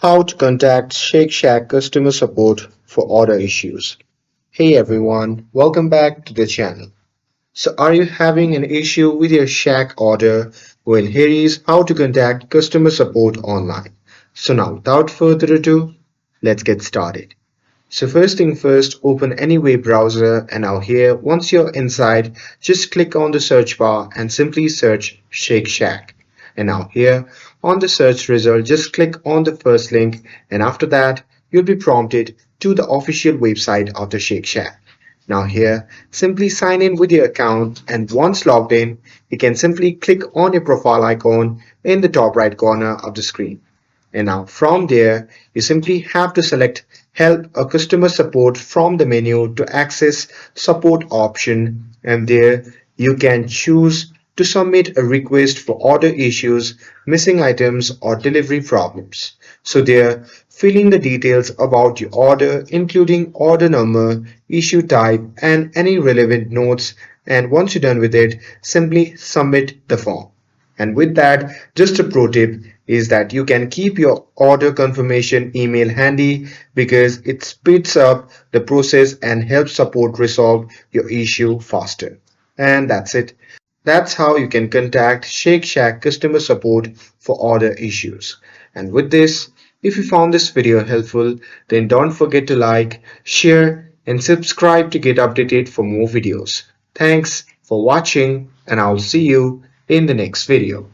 How to contact Shake Shack customer support for order issues. Hey everyone, welcome back to the channel. So are you having an issue with your Shack order? Well, here is how to contact customer support online. So now without further ado, let's get started. So first thing first, open any web browser and now here, once you're inside, just click on the search bar and simply search Shake Shack. And now here on the search result, just click on the first link and after that, you'll be prompted to the official website of the Shake Shack. Now here, simply sign in with your account and once logged in, you can simply click on your profile icon in the top right corner of the screen. And now from there, you simply have to select Help or Customer Support from the menu to access Support option. And there you can choose to submit a request for order issues, missing items, or delivery problems. So there, fill in the details about your order, including order number, issue type, and any relevant notes. And once you're done with it, simply submit the form. And with that, just a pro tip is that you can keep your order confirmation email handy because it speeds up the process and helps support resolve your issue faster. And that's it. That's how you can contact Shake Shack customer support for order issues. And with this, if you found this video helpful, then don't forget to like, share, and subscribe to get updated for more videos. Thanks for watching, and I'll see you in the next video.